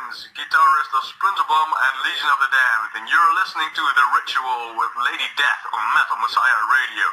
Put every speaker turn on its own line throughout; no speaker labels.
Willekens, guitarist of Splinterbomb and Legion of the Damned, and you're listening to The Ritual with Lady Death on Metal Messiah Radio.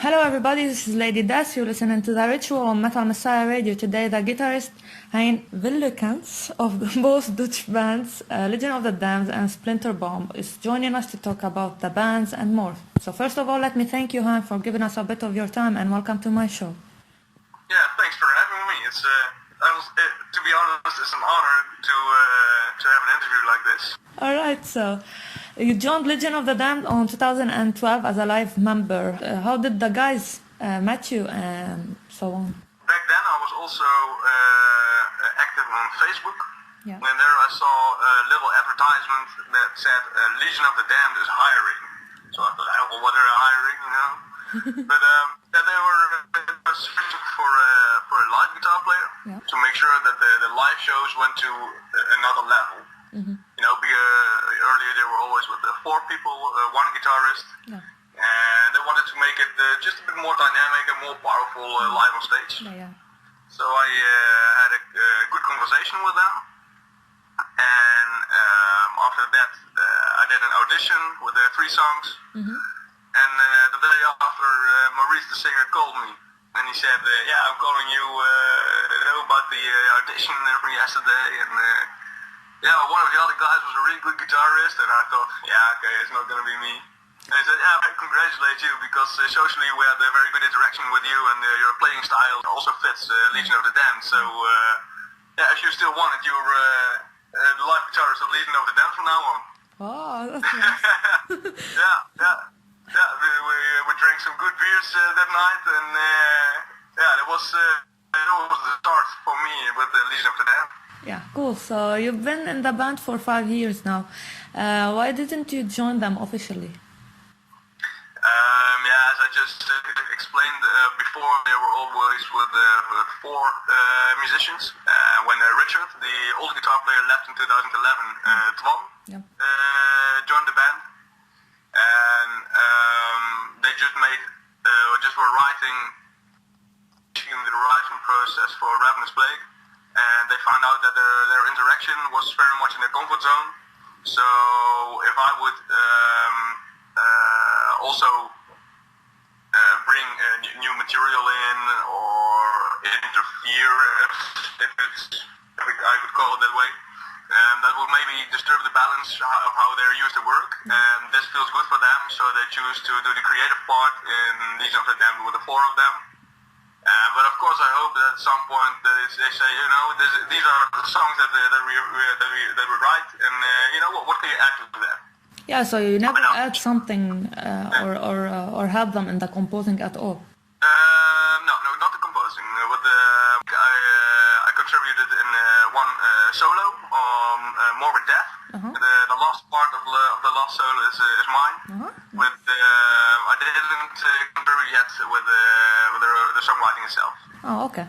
Hello everybody, this is Lady Death. You're listening to The Ritual on Metal Messiah Radio. Today the guitarist Hein Willekens of both Dutch bands Legion of the Damned and Splinterbomb is joining us to talk about the bands and more. So first of all, let me thank you, Hein, for giving us a bit of your time and welcome to my show.
Yeah, thanks for having me. It's to be honest, it's an honor to have an interview like this.
Alright, so you joined Legion of the Damned on 2012 as a live member. How did the guys met you and so on?
Back then I was also active on Facebook,
Yeah.
and there I saw a little advertisement that said Legion of the Damned is hiring. So I thought, well, what are they hiring, you know? But yeah, they were searching for a live guitar player,
Yeah.
to make sure that the live shows went to another level.
Mm-hmm.
You know, earlier they were always with 4 people, 1 guitarist,
Yeah.
and they wanted to make it just a bit more dynamic and more powerful live on stage.
Yeah.
So I had a good conversation with them, and after that I did an audition with 3 songs,
Mm-hmm.
and the day after Maurice the singer called me, and he said, yeah, I'm calling you about the audition from yesterday, and yeah, one of the other guys was a really good guitarist, and I thought, yeah, okay, it's not going to be me. And he said, yeah, I congratulate you, because socially we had a very good interaction with you, and your playing style also fits Legion of the Damned. So, yeah, if you still want it, you're the live guitarist of Legion of the Damned from now on.
Oh, that's nice.
Yeah, we drank some good beers that night, and yeah, that was the start for me with Legion of the Damned.
Yeah, cool. So you've been in the band for 5 years now. Why didn't you join them officially?
Yeah, as I just explained before, they were always with 4 musicians. When Richard, the old guitar player, left in 2011, Twan
Yeah.
joined the band, and they just were writing the writing process for Ravenous Plague, and they found out that their interaction was very much in their comfort zone. So if I would also bring new material in or interfere, if I could call it that way, that would maybe disturb the balance of how they're used to work, and this feels good for them, so they choose to do the creative part in Legion of the Damned with the 4 of them. But of course, I hope that at some point they say, you know, these are the songs that we write, and you know what can you add to that?
Yeah, so you never add something or help them in the composing at all?
No, not the composing. I contributed in 1 solo on Morbid Death.
Uh-huh.
The last part of the last solo is mine.
Uh-huh.
With I didn't contribute yet with the songwriting itself.
Oh, okay.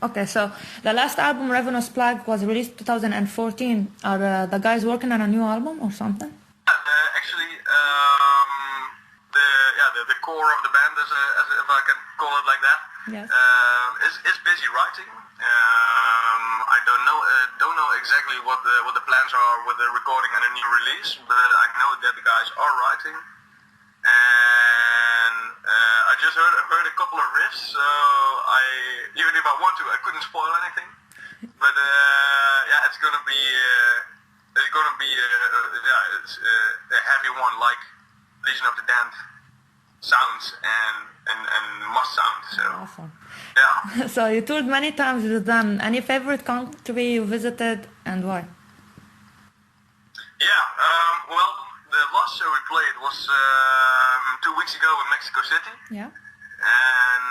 Okay, so the last album, Ravenous Plague, was released 2014. Are the guys working on a new album or something?
Actually, the core of the band, as if I can call it like that,
Yes.
is busy writing. I don't know exactly what the plans are with the recording and a new release, but I know that the guys are writing. And I just heard a couple of riffs, so even if I want to, I couldn't spoil anything. But it's gonna be a heavy one, like Legion of the Damned sounds and must sound. So
Awesome.
yeah.
So you toured many times with them. Any favorite country you visited and why?
Yeah. Well, the last show we played was 2 weeks ago in Mexico City.
Yeah.
And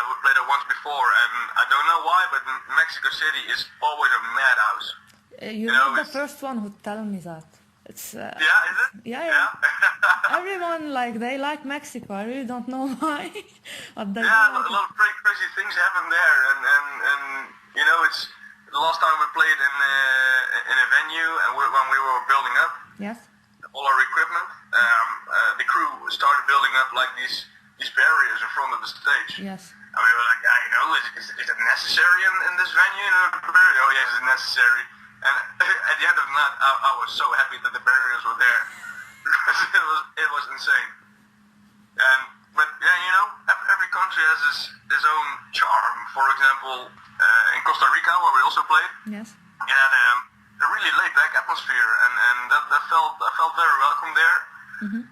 we played it once before, and I don't know why, but Mexico City is always a madhouse.
You're not the first one who tell me that. It's
Yeah, is it?
yeah. Everyone they like Mexico. I really don't know why. But they
Yeah,
like
a lot of crazy things happen there, and it's the last time we played in a venue, and when we were building up
Yes.
all our equipment, the crew started building up like these barriers in front of the stage.
Yes.
And we were like, is it necessary in this venue? Oh yes, it's necessary. And at the end of the night, I was so happy that the barriers were there because it was insane. But every country has its own charm. For example, in Costa Rica, where we also played,
Yes.
it had a really laid-back atmosphere, and I felt very welcome there.
Mm-hmm.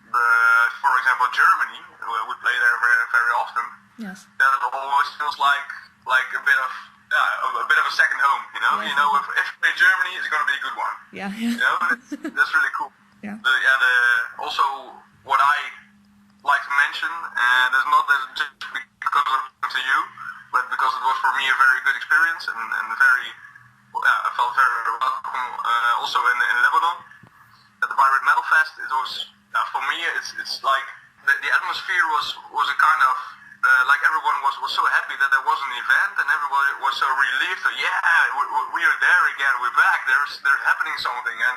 For example, Germany, where we play there very, very often.
Yes.
That always feels like a bit of a second home.
Yes.
If you play Germany, it's going to be a good one.
Yeah.
That's really cool.
Yeah.
Also, what I like to mention, and it's not that just because of to you, but because it was for me a very good experience and very, I felt very welcome. Also in Lebanon, at the Pirate Metal Fest, it was for me. It's like the atmosphere was a kind of like everyone was so happy that there was an event, and everybody was so relieved. We are there again. We're back. There's happening something. And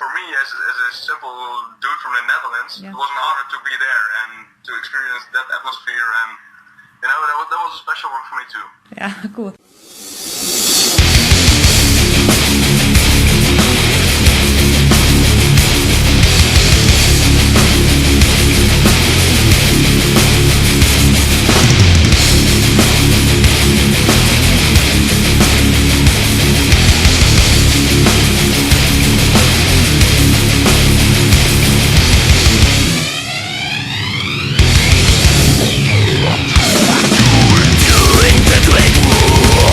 for me, as a simple dude from the Netherlands,
Yeah.
it was an honor to be there and to experience that atmosphere. And that was a special one for me too.
Yeah. Cool.
Doing the great war.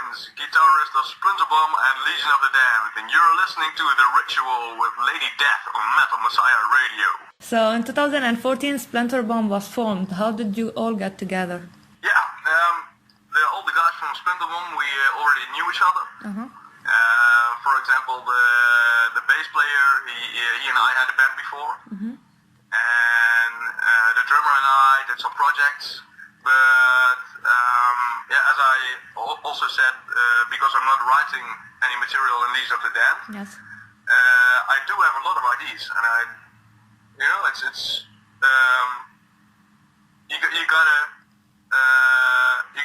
Willekens, guitarist of Splinterbomb and Legion of the Damned, and you're listening to The Ritual with Lady Death on Metal Messiah Radio.
So in 2014, Splinterbomb was formed. How did you all get together?
Yeah, all the guys from Splinterbomb, we already knew each other.
Uh-huh.
For example, the bass player, he and I had a band before, and the drummer and I did some projects. But yeah, as I also said, because I'm not writing any material in Legion of the Damned,
Yes.
I do have a lot of ideas, and you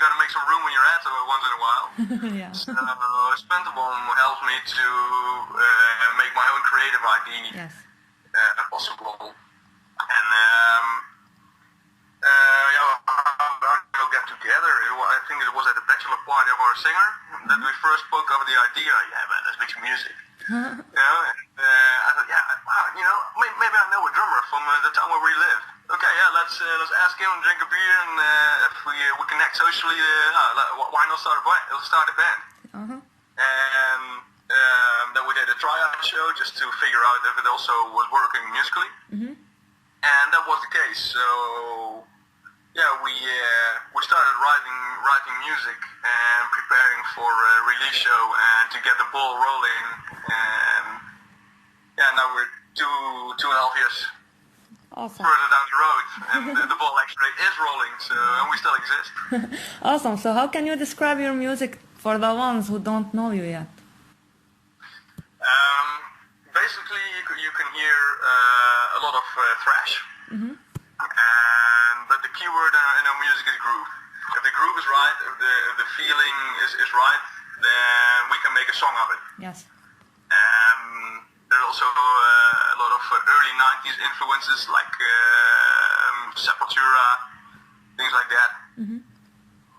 gotta make some room in your head once in a while.
Yeah.
So Splinterbomb helps me to make my own creative idea
Yes.
possible, and we'll get together. I think it was at the bachelor party of our singer that we first spoke of the idea. Yeah, man, let's make some music. I thought, maybe I know a drummer from the town where we live. Okay, yeah, let's ask him, drink a beer, and if we connect socially, why not start a band? Let's start a band. And then we did a tryout show just to figure out if it also was working musically, and that was the case. So yeah, we started writing music and preparing for a release show and to get the ball rolling. And yeah, now we're two and a half years
Awesome.
further down the road, and the ball actually is rolling. So, and we still exist.
Awesome. So how can you describe your music for the ones who don't know you yet?
Basically, you can hear a lot of thrash. But the key word in our music is groove. If the groove is right, if the feeling is right, then we can make a song of it.
Yes.
There's also a lot of early 90s influences like Sepultura, things like that.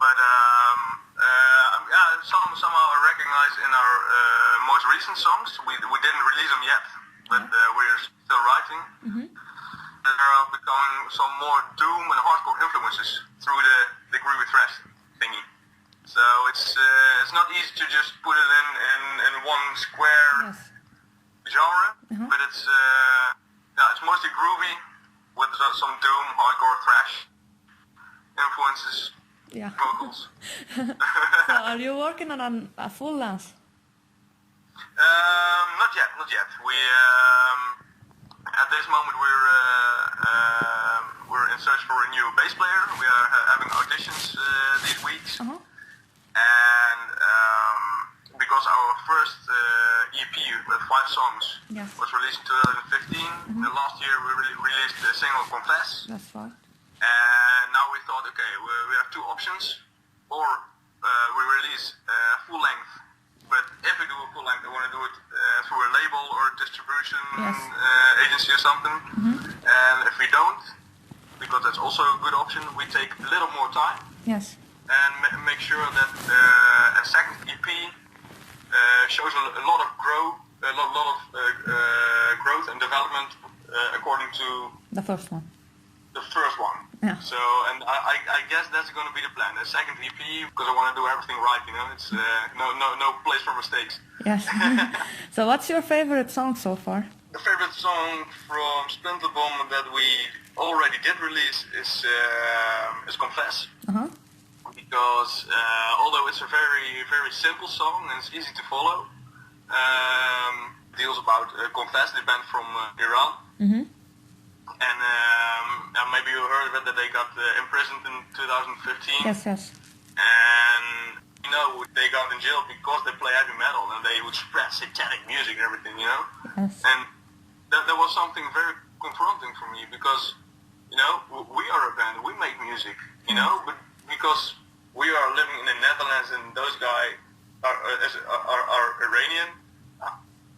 But somehow I recognize in our most recent songs, we didn't release them yet, but we're still writing. There are becoming some more doom and hardcore influences through the groovy thrash thingy. So it's not easy to just put it in one square genre, but it's mostly groovy with some doom, hardcore thrash influences, vocals.
So are you working on a full length?
Not yet. We at this moment we're in search for a new bass player. We are having auditions these weeks, and because our first EP with 5 songs was released in 2015, and last year we released the single Confess.
That's right.
And now we thought, okay, we have 2 options, or we release full length. But if we do a full length, I want to do it through a label or a distribution agency or something. And if we don't, because that's also a good option, we take a little more time.
Yes.
And make sure that a second EP shows a lot of growth, growth and development according to
the first one.
The first one.
Yeah.
So, and I guess that's going to be the plan. The second EP, because I want to do everything right, It's no place for mistakes.
Yes. So what's your favorite song so far?
The favorite song from Splinterbomb that we already did release is Confess. Because although it's a very simple song and it's easy to follow, deals about Confess, the band from Iran. And maybe you heard of it, that they got imprisoned in 2015.
Yes.
And they got in jail because they play heavy metal and they would spread satanic music and everything,
Yes.
And that was something very confronting for me because, we are a band, we make music, but because we are living in the Netherlands and those guys are Iranian,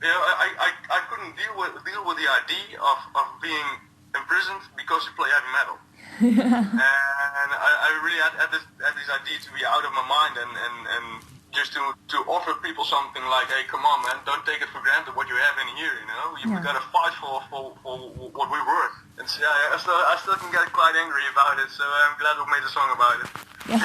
I couldn't deal with the idea of being imprisoned because you play heavy metal. And I really had this idea to be out of my mind and just to offer people something like, hey, come on, man, don't take it for granted what you have in here, We gotta fight for what we're worth. And so, I still can get quite angry about it, so I'm glad we made a song about it.
Yeah.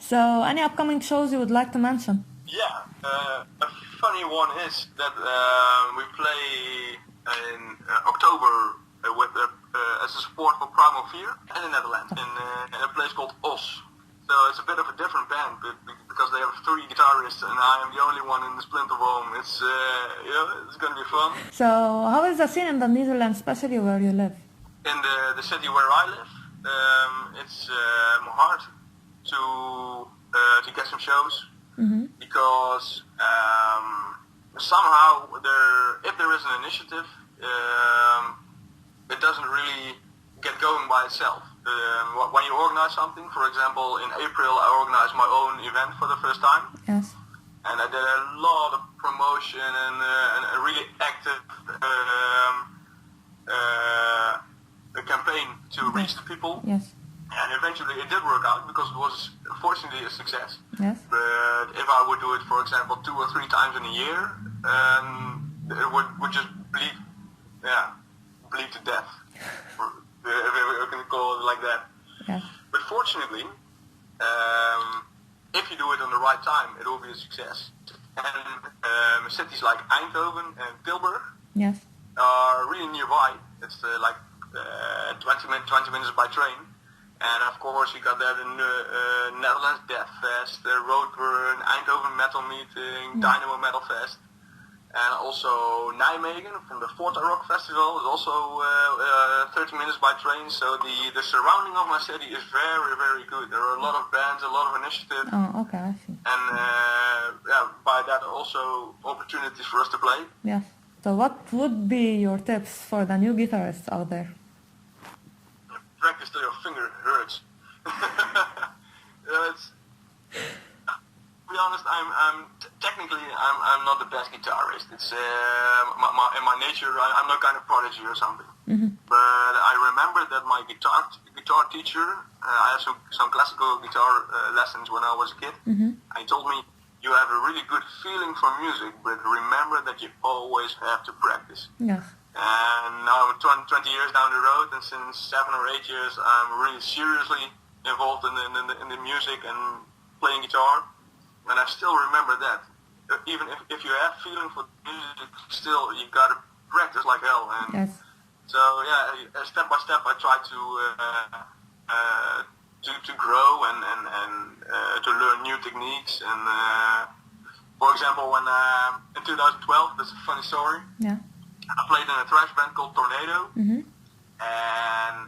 So, any upcoming shows you would like to mention?
Yeah, a funny one is that we play in October as a support for Primal Fear in the Netherlands in a place called Os. So it's a bit of a different band, but because they have 3 guitarists and I am the only one in the Splinterbomb. It's it's gonna be fun.
So, how is the scene in the Netherlands, especially where you live?
In the city where I live, it's hard to get some shows because somehow if there is an initiative, it doesn't really get going by itself. When you organize something, for example, in April I organized my own event for the first time.
Yes.
And I did a lot of promotion and a really active campaign to reach the people.
Yes.
And eventually it did work out because it was fortunately a success.
Yes.
But if I would do it, for example, 2 or 3 times in a year, it would just bleed to death. If we can call it like that.
Yes.
But fortunately, if you do it on the right time, it will be a success. And cities like Eindhoven and Tilburg
Yes.
are really nearby. It's 20 minutes by train. And of course you got that in Netherlands Death Fest, Roadburn, Eindhoven Metal Meeting, Dynamo Metal Fest. And also Nijmegen from the Forta Rock Festival is also 30 minutes by train. So the surrounding of my city is very, very good. There are a lot of bands, a lot of initiatives.
Oh, okay, I see.
And by that also opportunities for us to play.
Yes. So what would be your tips for the new guitarists out there?
Practice till your finger hurts. It's, to be honest, technically I'm not the best guitarist. It's in my nature. I'm not kind of prodigy or something.
Mm-hmm.
But I remember that my guitar teacher, I had some classical guitar lessons when I was a kid.
Mm-hmm.
And he told me, you have a really good feeling for music, but remember that you always have to practice.
Yes.
And now I'm 20 years down the road, and since 7 or 8 years, I'm really seriously involved in the music and playing guitar. And I still remember that. Even if you have feeling for music, still you gotta practice like hell. And
Yes.
so step by step, I try to grow and to learn new techniques. And for example, when in 2012, that's a funny story.
Yeah.
I played in a thrash band called Tornado.
Mm-hmm.
And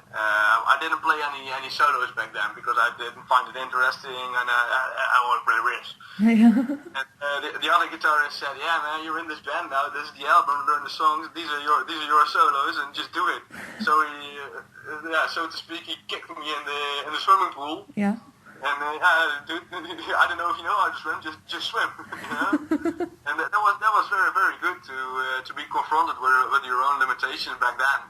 I didn't play any solos back then because I didn't find it interesting, and I want to play riffs.
Yeah.
And the other guitarist said, "Yeah, man, you're in this band now. This is the album. Learn the songs. These are your solos, and just do it." So he, so to speak, he kicked me in the swimming pool.
Yeah.
And dude, I don't know if you know how to swim. Just swim, you know. And that was very very good to be confronted with your own limitations back then.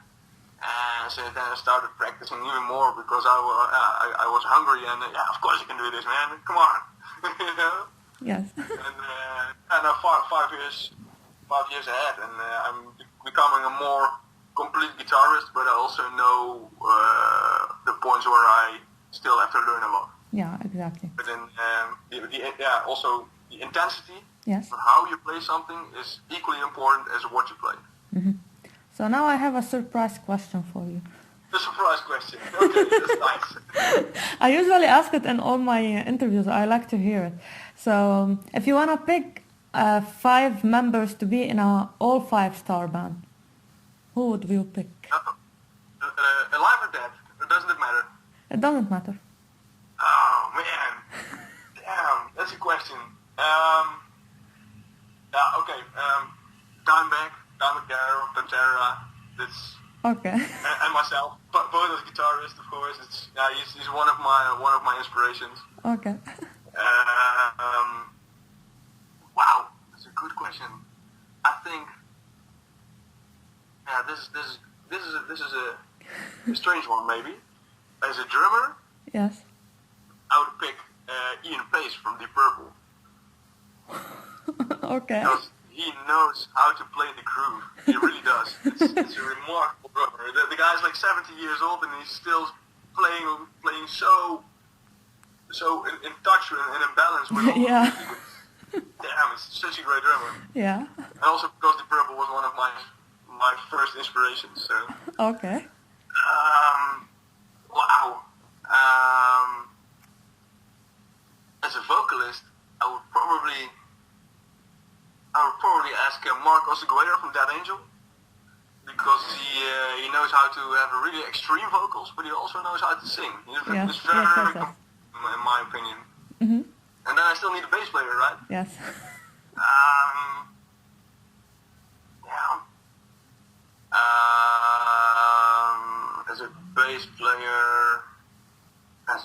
And so then I started practicing even more because I was hungry and of course you can do this, man. Come on, you know.
Yes.
And now 5 years ahead, and I'm becoming a more complete guitarist. But I also know the points where I still have to learn a lot.
Yeah, exactly.
But then also the intensity
Yes.
of how you play something is equally important as what you play.
Mm-hmm. So now I have a surprise question for you.
The surprise question. Okay, that's nice.
I usually ask it in all my interviews. I like to hear it. So if you want to pick 5 members to be in a all 5-star band, who would you pick?
Alive or dead? Or doesn't it matter?
It doesn't matter.
Oh man, damn, that's a question. Okay. Dimebag Darrell, Pantera. That's
Okay.
and myself, but both as guitarist, of course. It's he's one of my inspirations.
Okay.
Wow, that's a good question. I think this is a strange one maybe. As a drummer,
Yes.
I would pick Ian Pace from Deep Purple.
Okay.
Because he knows how to play the groove. He really does. It's a remarkable drummer. The guy's like 70 years old and he's still playing so in touch and in balance with all
Yeah.
Damn, it's such a great drummer.
Yeah.
And also because Deep Purple was one of my first inspirations. So.
Okay.
Wow. As a vocalist, I would probably ask Mark Oseguera from Dead Angel, because he knows how to have really extreme vocals, but he also knows how to sing. He's very
Yes.
in my opinion.
Mm-hmm.
And then I still need a bass player, right?
Yes.
Yeah. As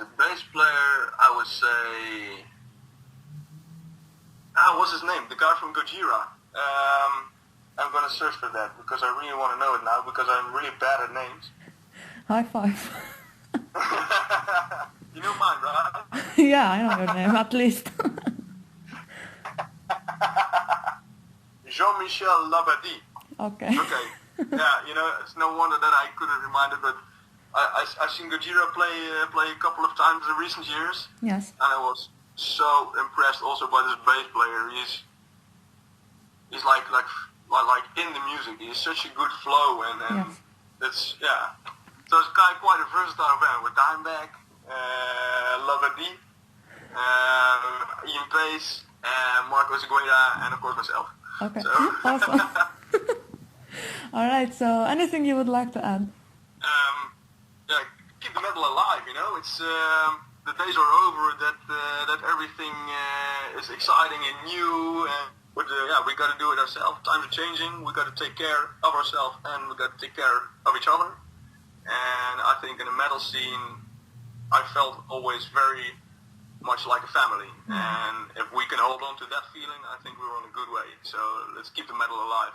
a bass player, I would say, what's his name? The guy from Gojira. I'm gonna search for that because I really want to know it now because I'm really bad at names.
High five.
You know mine, right?
Yeah, I know your name at least.
Jean-Michel Labadie.
Okay.
Okay. Yeah, it's no wonder that I couldn't remind it, but I've seen Gojira play a couple of times in recent years,
Yes.
and I was so impressed also by this bass player. He's like in the music. He's such a good flow, and
Yes.
it's So it's quite a versatile band with Dimebag, Labadie, Ian Pace, Mark Oseguera, and of course myself.
Okay.
So.
Awesome. All right. So anything you would like to add?
Keep the metal alive. It's the days are over that everything is exciting and new, but we got to do it ourselves. Times are changing. We got to take care of ourselves, and we got to take care of each other. And I think in the metal scene, I felt always very much like a family. And if we can hold on to that feeling, I think we're on a good way. So let's keep the metal alive.